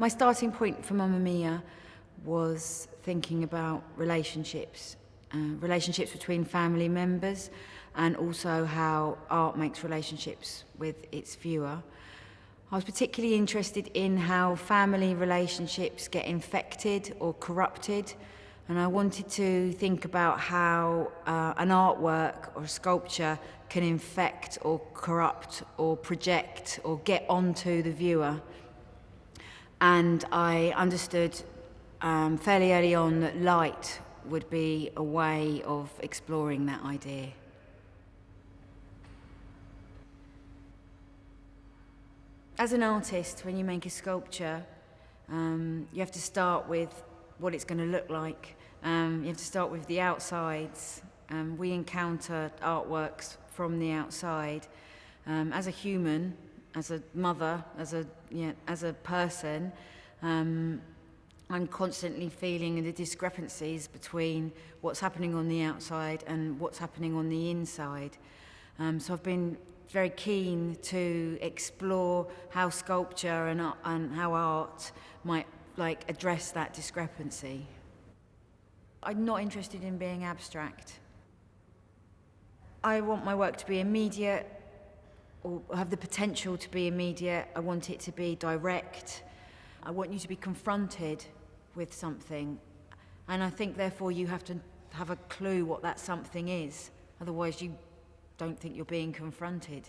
My starting point for Mamma Mia was thinking about relationships, relationships between family members, and also how art makes relationships with its viewer. I was particularly interested in how family relationships get infected or corrupted, and I wanted to think about how an artwork or a sculpture can infect or corrupt or project or get onto the viewer. And I understood fairly early on that light would be a way of exploring that idea. As an artist, when you make a sculpture, you have to start with what it's going to look like. You have to start with the outsides. We encounter artworks from the outside. As a human, as a mother, as a person, I'm constantly feeling the discrepancies between what's happening on the outside and what's happening on the inside. So I've been very keen to explore how sculpture and how art might address that discrepancy. I'm not interested in being abstract. I want my work to be immediate, or have the potential to be immediate. I want it to be direct. I want you to be confronted with something. And I think, therefore, you have to have a clue what that something is. Otherwise, you don't think you're being confronted.